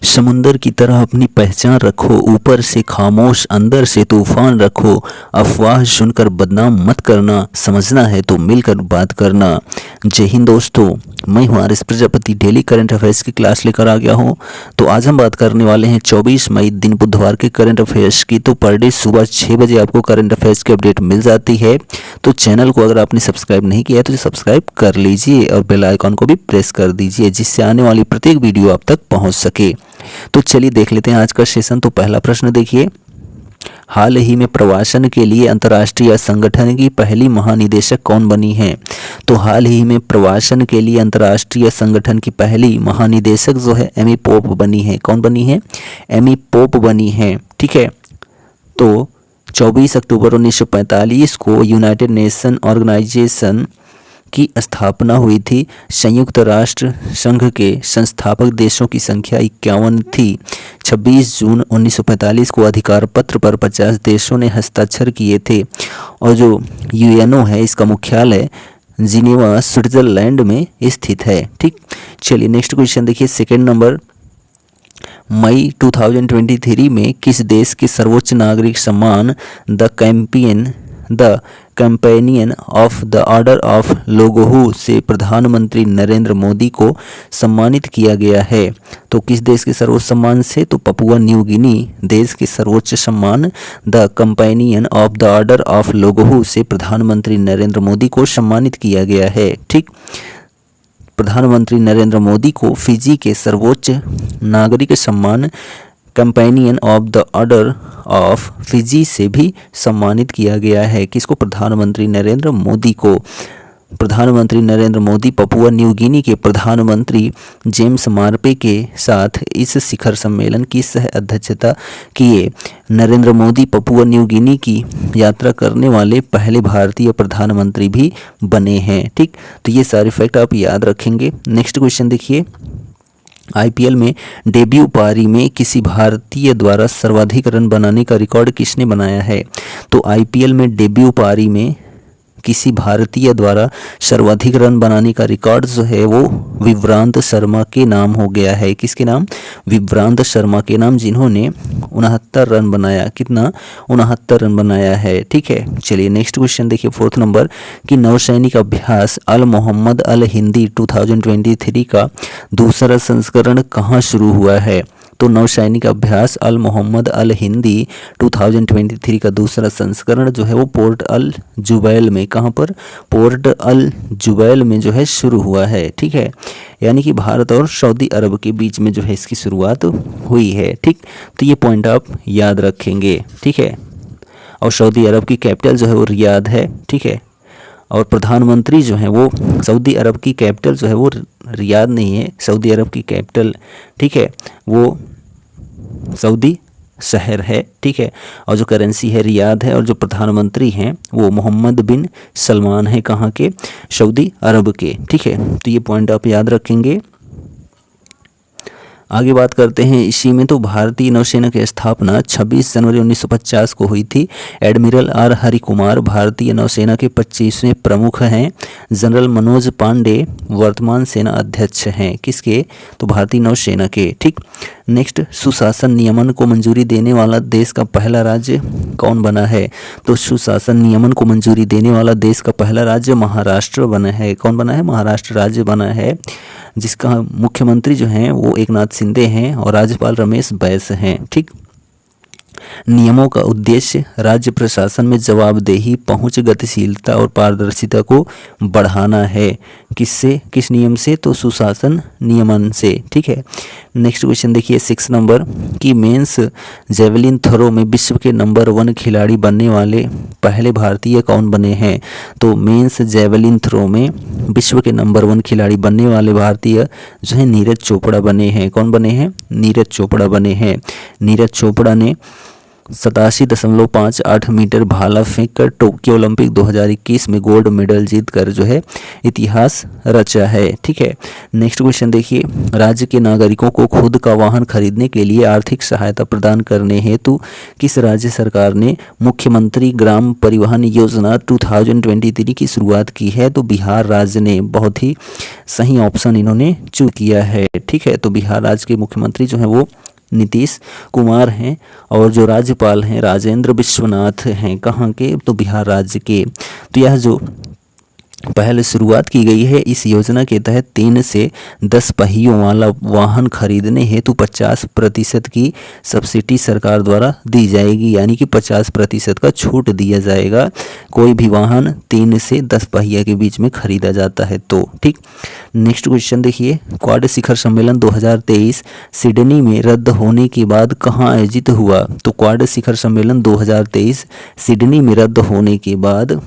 समुंदर की तरह अपनी पहचान रखो, ऊपर से खामोश अंदर से तूफान रखो, अफवाह सुनकर बदनाम मत करना, समझना है तो मिलकर बात करना। जय हिंद दोस्तों, मैं हूं R S Prajapati, daily current affairs की क्लास लेकर आ गया हूं। तो आज हम बात करने वाले हैं 24 मई दिन बुधवार के करंट अफेयर्स की। तो पर डे सुबह 6 बजे आपको करंट अफेयर्स की अपडेट मिल जाती है। तो चैनल को अगर आपने सब्सक्राइब नहीं किया है तो सब्सक्राइब कर लीजिए और बेल आइकॉन को भी प्रेस कर दीजिए, जिससे आने वाली प्रत्येक वीडियो आप तक पहुंच सके। तो चलिए देख लेते हैं आज का सेशन। तो पहला प्रश्न देखिए, हाल ही में प्रवासन के लिए अंतर्राष्ट्रीय संगठन की पहली महानिदेशक कौन बनी है? तो हाल ही में प्रवासन के लिए अंतर्राष्ट्रीय संगठन की पहली महानिदेशक जो है एमी पोप बनी है। कौन बनी है? एमी पोप बनी है। ठीक है। तो 24 अक्टूबर 1945 को यूनाइटेड नेशन ऑर्गेनाइजेशन की स्थापना हुई थी। संयुक्त राष्ट्र संघ के संस्थापक देशों की संख्या 51 थी। 26 जून 1945 को अधिकार पत्र पर 50 देशों ने हस्ताक्षर किए थे। और जो यूएनओ है इसका मुख्यालय जिनेवा स्विट्जरलैंड में स्थित है। ठीक, चलिए नेक्स्ट क्वेश्चन देखिए, सेकेंड नंबर, मई 2023 में किस देश के सर्वोच्च नागरिक सम्मान the companion of the order of लोगोहू से प्रधानमंत्री नरेंद्र मोदी को सम्मानित किया गया है? तो किस देश के सर्वोच्च सम्मान से? तो पपुआ न्यू गिनी देश के सर्वोच्च सम्मान the companion of the order of लोगोहू से प्रधानमंत्री नरेंद्र मोदी को सम्मानित किया गया है। ठीक, प्रधानमंत्री नरेंद्र मोदी को फिजी के सर्वोच्च नागरिक सम्मान companion of the order of Fiji से भी सम्मानित किया गया है। किसको? प्रधानमंत्री नरेंद्र मोदी को। प्रधानमंत्री Narendra Modi Papua New Guinea के प्रधानमंत्री जेम्स मार्पे के साथ इस शिखर सम्मेलन की सह अध्यक्षता किए। Narendra Modi Papua New Guinea की यात्रा करने वाले पहले भारतीय प्रधानमंत्री भी बने हैं। ठीक, तो ये सारे फैक्ट आप याद रखेंगे। नेक्स्ट क्वेश्चन देखिए, आईपीएल में डेब्यू पारी में किसी भारतीय द्वारा सर्वाधिक रन बनाने का रिकॉर्ड किसने बनाया है? तो आईपीएल में डेब्यू पारी में किसी भारतीय द्वारा सर्वाधिक रन बनाने का रिकॉर्ड जो है वो विभ्रांत शर्मा के नाम हो गया है। किसके नाम? विभ्रांत शर्मा के नाम, जिन्होंने 69 रन बनाया। कितना? 69 रन बनाया है। ठीक है, चलिए नेक्स्ट क्वेश्चन देखिए, फोर्थ नंबर, कि नौसैनिक अभ्यास अल मोहम्मद अल हिंदी 2023 का दूसरा संस्करण कहाँ शुरू हुआ है? तो नौसैनिक अभ्यास अल मोहम्मद अल हिंदी 2023 का दूसरा संस्करण जो है वो पोर्ट अल जुबैल में, कहाँ पर? पोर्ट अल जुबैल में जो है शुरू हुआ है। ठीक है, यानी कि भारत और सऊदी अरब के बीच में जो है इसकी शुरुआत हुई है। ठीक, तो ये पॉइंट आप याद रखेंगे। ठीक है, और सऊदी अरब की कैपिटल जो है वो रियाद है। ठीक है, और प्रधानमंत्री जो है वो, सऊदी अरब की कैपिटल जो है वो रियाद नहीं है, सऊदी अरब की कैपिटल, ठीक है, वो सऊदी शहर है। ठीक है, और जो करेंसी है रियाद है, और जो प्रधानमंत्री हैं वो मोहम्मद बिन सलमान है। कहाँ के? सऊदी अरब के। ठीक है, तो ये पॉइंट आप याद रखेंगे। आगे बात करते हैं इसी में, तो भारतीय नौसेना की स्थापना 26 जनवरी 1950 को हुई थी। एडमिरल आर हरि कुमार भारतीय नौसेना के 25वें प्रमुख हैं। जनरल मनोज पांडे वर्तमान सेना अध्यक्ष हैं। किसके? तो भारतीय नौसेना के। ठीक, नेक्स्ट, सुशासन नियमन को मंजूरी देने वाला देश का पहला राज्य कौन बना है? तो सुशासन नियमन को मंजूरी देने वाला देश का पहला राज्य महाराष्ट्र बना है। कौन बना है? महाराष्ट्र राज्य बना है, जिसका मुख्यमंत्री जो हैं वो एकनाथ शिंदे हैं और राज्यपाल रमेश बैस हैं। ठीक, नियमों का उद्देश्य राज्य प्रशासन में जवाबदेही, पहुंच, गतिशीलता और पारदर्शिता को बढ़ाना है। किससे? किस नियम से? तो सुशासन नियमन से। ठीक है, नेक्स्ट क्वेश्चन देखिए, 6 नंबर, कि मेंस जेवलिन थ्रो में विश्व के नंबर 1 खिलाड़ी बनने वाले पहले भारतीय कौन बने हैं? तो मेंस जेवलिन थ्रो में विश्व के नंबर 1 खिलाड़ी बनने वाले भारतीय जो है नीरज चोपड़ा बने हैं। कौन बने हैं? नीरज चोपड़ा बने हैं। नीरज चोपड़ा ने 87.58 मीटर भाला फेंक कर टोक्यो ओलंपिक 2021 में गोल्ड मेडल जीतकर जो है इतिहास रचा है। ठीक है, नेक्स्ट क्वेश्चन देखिए, राज्य के नागरिकों को खुद का वाहन खरीदने के लिए आर्थिक सहायता प्रदान करने हेतु किस राज्य सरकार ने मुख्यमंत्री ग्राम परिवहन योजना 2023 की शुरुआत की है? तो बिहार राज्य ने, बहुत ही सही ऑप्शन इन्होंने चूज किया है। ठीक है, तो बिहार राज्य के मुख्यमंत्री जो हैं वो नीतीश कुमार हैं और जो राज्यपाल हैं राजेंद्र विश्वनाथ हैं। कहाँ के? तो बिहार राज्य के। तो यह जो पहले शुरुआत की गई है इस योजना के तहत 3 से 10 पहियों वाला वाहन खरीदने हेतु 50% की सब्सिडी सरकार द्वारा दी जाएगी, यानी कि 50% का छूट दिया जाएगा कोई भी वाहन 3 से 10 पहिया के बीच में खरीदा जाता है तो। ठीक, नेक्स्ट क्वेश्चन देखिए, क्वाड शिखर सम्मेलन 2023 सिडनी में रद्द होने के बाद कहाँ आयोजित हुआ? तो क्वाड शिखर सम्मेलन 2023 सिडनी में रद्द होने के बाद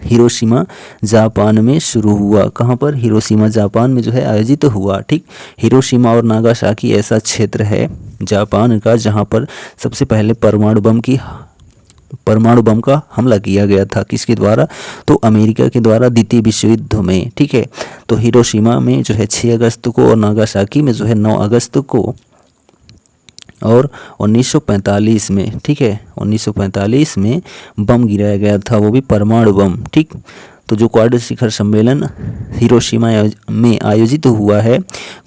हिरोशिमा जापान में शुरू हुआ। कहाँ पर? हिरोशिमा जापान में जो है आयोजित हुआ। ठीक, हिरोशिमा और नागासाकी ऐसा क्षेत्र है जापान का जहाँ पर सबसे पहले परमाणु बम का हमला किया गया था। किसके द्वारा? तो अमेरिका के द्वारा द्वितीय विश्व युद्ध में। ठीक है, तो हिरोशिमा में जो है 6 अगस्त को और नागासाकी में जो है 9 अगस्त को और 1945 में, ठीक है, 1945 में बम गिराया गया था, वो भी परमाणु बम। ठीक, तो जो क्वाड शिखर सम्मेलन हिरोशिमा में आयोजित हुआ है,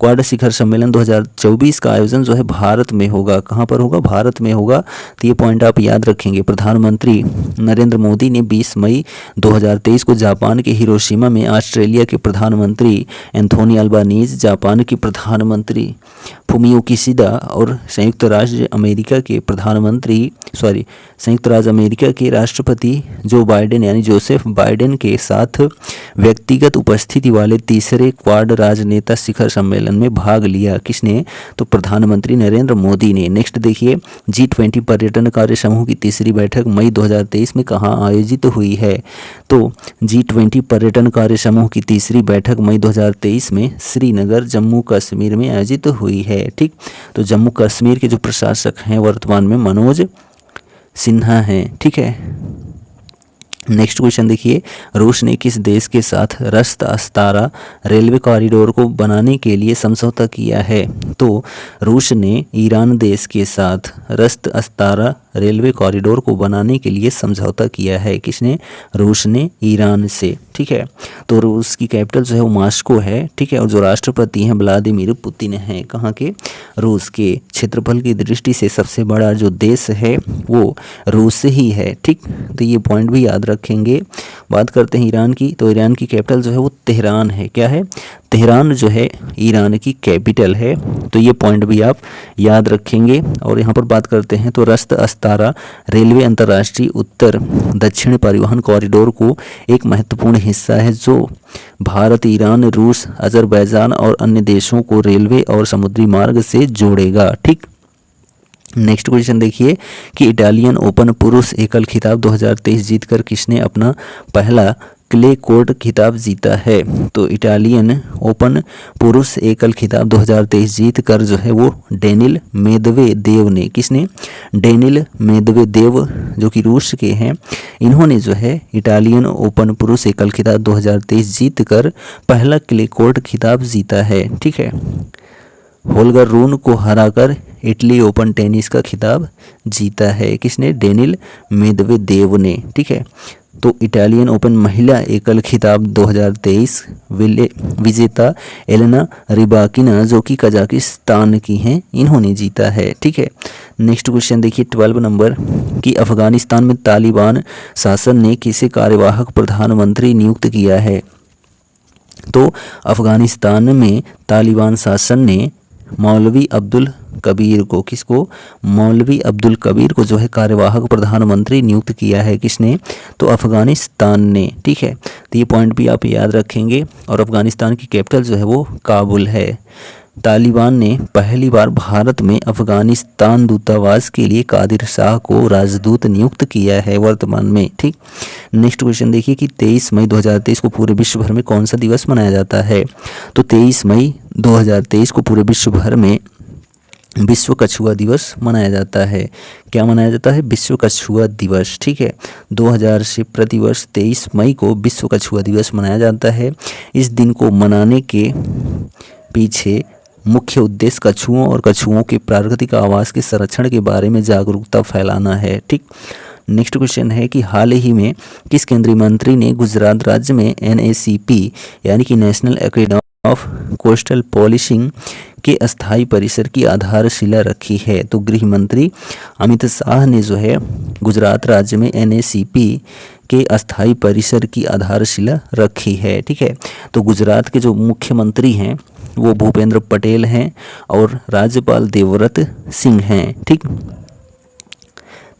क्वाड शिखर सम्मेलन 2024 का आयोजन जो है भारत में होगा। कहाँ पर होगा? भारत में होगा। तो ये पॉइंट आप याद रखेंगे। प्रधानमंत्री नरेंद्र मोदी ने 20 मई 2023 को जापान के हिरोशिमा में ऑस्ट्रेलिया के प्रधानमंत्री एंथोनी अल्बानीज, जापान के प्रधानमंत्री फुमियो किशिदा और संयुक्त राज्य अमेरिका के राष्ट्रपति जो बाइडेन यानी जोसेफ बाइडेन के साथ व्यक्तिगत उपस्थिति वाले तीसरे क्वाड राजनेता शिखर सम्मेलन में भाग लिया। किसने? तो प्रधानमंत्री नरेंद्र मोदी ने। नेक्स्ट देखिए, G20 पर्यटन कार्य समूह की तीसरी बैठक मई 2023 में कहाँ आयोजित हुई है? तो G20 पर्यटन कार्य समूह की तीसरी बैठक मई 2023 में श्रीनगर जम्मू कश्मीर में आयोजित हुई है। ठीक, तो जम्मू कश्मीर के जो प्रशासक हैं वर्तमान में मनोज सिन्हा हैं। ठीक है, नेक्स्ट क्वेश्चन देखिए, रूस ने किस देश के साथ रस्त अस्तारा रेलवे कॉरिडोर को बनाने के लिए समझौता किया है? तो रूस ने ईरान देश के साथ रस्त अस्तारा रेलवे कॉरिडोर को बनाने के लिए समझौता किया है। किसने? रूस ने ईरान से। ठीक है, तो रूस की कैपिटल जो है वो मॉस्को है। ठीक है, और जो राष्ट्रपति हैं व्लादिमीर पुतिन हैं। कहाँ के? रूस के। क्षेत्रफल की दृष्टि से सबसे बड़ा जो देश है वो रूस ही है। ठीक, तो ये पॉइंट भी याद रखेंगे। बात करते हैं ईरान की, तो ईरान की कैपिटल जो है वो तेहरान है। क्या है? तेहरान जो है ईरान की कैपिटल है। तो ये पॉइंट भी आप याद रखेंगे। और यहाँ पर बात करते हैं तो रस्त अस्तारा रेलवे अंतर्राष्ट्रीय उत्तर दक्षिण परिवहन कॉरिडोर को एक महत्वपूर्ण हिस्सा है जो भारत, ईरान, रूस, अजरबैजान और अन्य देशों को रेलवे और समुद्री मार्ग से जोड़ेगा। ठीक, नेक्स्ट क्वेश्चन देखिए कि इटालियन ओपन पुरुष एकल खिताब 2023 जीतकर किसने अपना पहला क्ले कोर्ट खिताब जीता है? तो इटालियन ओपन पुरुष एकल खिताब 2023 जीत कर जो है वो डेनिल मेदवेदेव ने। किसने? डेनिल मेदवेदेव जो कि रूस के हैं, इन्होंने जो है इटालियन ओपन पुरुष एकल खिताब 2023 जीत कर पहला क्ले कोर्ट खिताब जीता है। ठीक है, होल्गर रून को हराकर इटली ओपन टेनिस का खिताब जीता है। किसने? डेनिल मेदवेदेव ने। ठीक है, तो इटालियन ओपन महिला एकल खिताब 2023 विजेता एलेना रिबाकिना जो कि कजाकिस्तान की हैं, इन्होंने जीता है। ठीक है, नेक्स्ट क्वेश्चन देखिए 12 नंबर कि अफगानिस्तान में तालिबान शासन ने किसे कार्यवाहक प्रधानमंत्री नियुक्त किया है? तो अफगानिस्तान में तालिबान शासन ने मौलवी अब्दुल कबीर को, किसको? मौलवी अब्दुल कबीर को जो है कार्यवाहक प्रधानमंत्री नियुक्त किया है। किसने? तो अफगानिस्तान ने। ठीक है, तो ये पॉइंट भी आप याद रखेंगे। और अफगानिस्तान की कैपिटल जो है वो काबुल है। तालिबान ने पहली बार भारत में अफगानिस्तान दूतावास के लिए कादिर शाह को राजदूत नियुक्त किया है वर्तमान में। ठीक, नेक्स्ट क्वेश्चन देखिए कि 23 मई 2023 को पूरे विश्व भर में कौन सा दिवस मनाया जाता है? तो 23 मई 2023 को पूरे विश्व भर में विश्व कछुआ दिवस मनाया जाता है। क्या मनाया जाता है? विश्व कछुआ दिवस। ठीक है, 2000 से प्रतिवर्ष 23 मई को विश्व कछुआ दिवस मनाया जाता है। इस दिन को मनाने के पीछे मुख्य उद्देश्य कछुओं और कछुओं के प्राकृतिक आवास के संरक्षण के बारे में जागरूकता फैलाना है। ठीक, नेक्स्ट क्वेश्चन है कि हाल ही में किस केंद्रीय मंत्री ने गुजरात राज्य में NACP यानी कि national academy of coastal policing के अस्थायी परिसर की आधारशिला रखी है? तो गृह मंत्री अमित शाह ने जो है गुजरात राज्य में NACP के अस्थायी परिसर की आधारशिला रखी है। ठीक है, तो गुजरात के जो मुख्यमंत्री हैं वो भूपेंद्र पटेल हैं और राज्यपाल देवव्रत सिंह हैं। ठीक,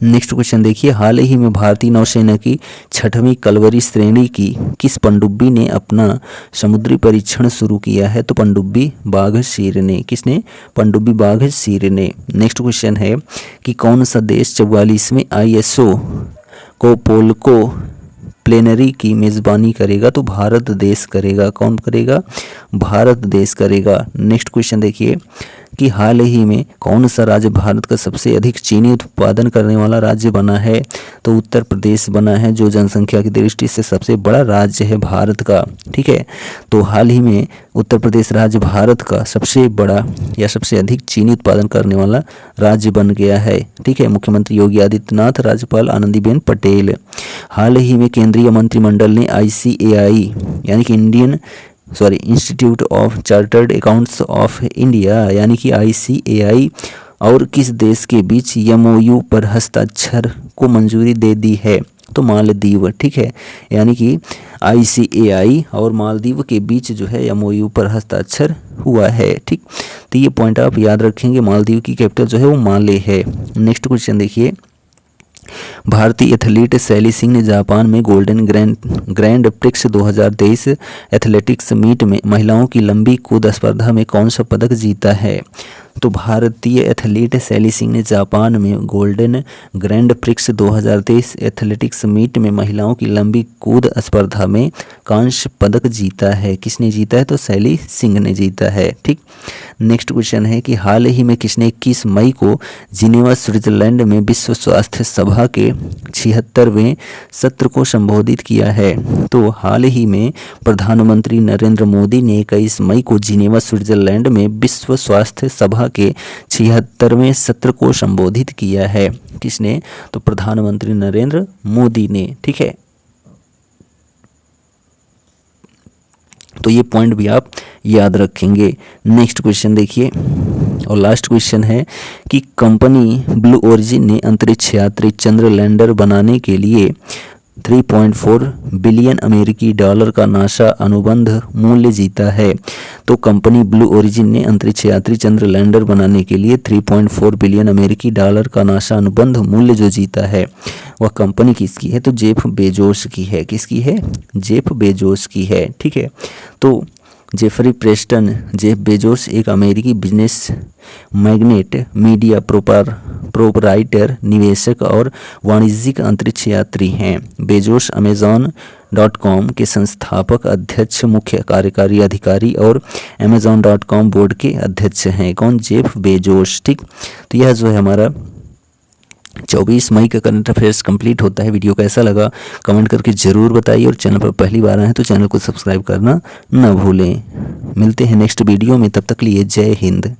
नेक्स्ट क्वेश्चन देखिए, हाल ही में भारतीय नौसेना की 6वीं कलवरी श्रेणी की किस पनडुब्बी ने अपना समुद्री परीक्षण शुरू किया है? तो पनडुब्बी बाघशीर ने। किसने? पनडुब्बी बाघशीर ने। नेक्स्ट क्वेश्चन है कि कौन सा देश 44वें ISO को पोल्को प्लेनरी की मेज़बानी करेगा? तो भारत देश करेगा। कौन करेगा? भारत देश करेगा। नेक्स्ट क्वेश्चन देखिए कि हाल ही में कौन सा राज्य भारत का सबसे अधिक चीनी उत्पादन करने वाला राज्य बना है? तो उत्तर प्रदेश बना है, जो जनसंख्या की दृष्टि से सबसे बड़ा राज्य है भारत का। ठीक है, तो हाल ही में उत्तर प्रदेश राज्य भारत का सबसे बड़ा या सबसे अधिक चीनी उत्पादन करने वाला राज्य बन गया है। ठीक है, मुख्यमंत्री योगी आदित्यनाथ, राज्यपाल आनंदीबेन पटेल। हाल ही में केंद्रीय मंत्रिमंडल ने ICAI यानी कि institute of chartered accounts of India यानी कि ICAI और किस देश के बीच MOU पर हस्ताक्षर को मंजूरी दे दी है? तो मालदीव। ठीक है, यानी कि ICAI और मालदीव के बीच जो है MOU पर हस्ताक्षर हुआ है। ठीक, तो ये पॉइंट आप याद रखेंगे। मालदीव की कैपिटल जो है वो माले है। नेक्स्ट क्वेश्चन देखिए, भारतीय एथलीट शैली सिंह ने जापान में golden grand prix 2023 athletics meet में महिलाओं की लंबी कूद स्पर्धा में कौन सा पदक जीता है? तो भारतीय एथलीट शैली सिंह ने जापान में golden grand prix 2023 athletics meet में महिलाओं की लंबी कूद स्पर्धा में कांस्य पदक जीता है। किसने जीता है? तो शैली सिंह ने जीता है। ठीक, नेक्स्ट क्वेश्चन है कि हाल ही में किसने 21 मई को जिनेवा स्विट्जरलैंड में विश्व स्वास्थ्य सभा के 76वें सत्र को संबोधित किया है? तो हाल ही में प्रधानमंत्री नरेंद्र मोदी ने 21 मई को जिनेवा स्विट्जरलैंड में विश्व स्वास्थ्य सभा के 76वें सत्र को संबोधित किया है। किसने? तो प्रधानमंत्री नरेंद्र मोदी ने। ठीक है, तो ये पॉइंट भी आप याद रखेंगे। नेक्स्ट क्वेश्चन देखिए और लास्ट क्वेश्चन है कि कंपनी ब्लू ओरिजिन ने अंतरिक्ष यात्री चंद्र लैंडर बनाने के लिए 3.4 बिलियन अमेरिकी डॉलर का नासा अनुबंध मूल्य जीता है। तो कंपनी ब्लू ओरिजिन ने अंतरिक्ष यात्री चंद्र लैंडर बनाने के लिए 3.4 बिलियन अमेरिकी डॉलर का नासा अनुबंध मूल्य जो जीता है वह कंपनी किसकी है? तो जेफ बेजोस की है। किसकी है? जेफ बेजोस की है। ठीक है, तो जेफरी प्रेस्टन जेफ बेजोस एक अमेरिकी बिजनेस मैग्नेट, मीडिया प्रोपराइटर, निवेशक और वाणिज्यिक अंतरिक्ष यात्री हैं। बेजोस Amazon.com के संस्थापक, अध्यक्ष, मुख्य कार्यकारी अधिकारी और Amazon.com बोर्ड के अध्यक्ष हैं। कौन? Jeff Bezos. ठीक, तो यह जो है हमारा 24 मई का करंट अफेयर्स कंप्लीट होता है। वीडियो कैसा लगा कमेंट करके ज़रूर बताइए और चैनल पर पहली बार आए हैं तो चैनल को सब्सक्राइब करना न भूलें। मिलते हैं नेक्स्ट वीडियो में, तब तक लिए जय हिंद।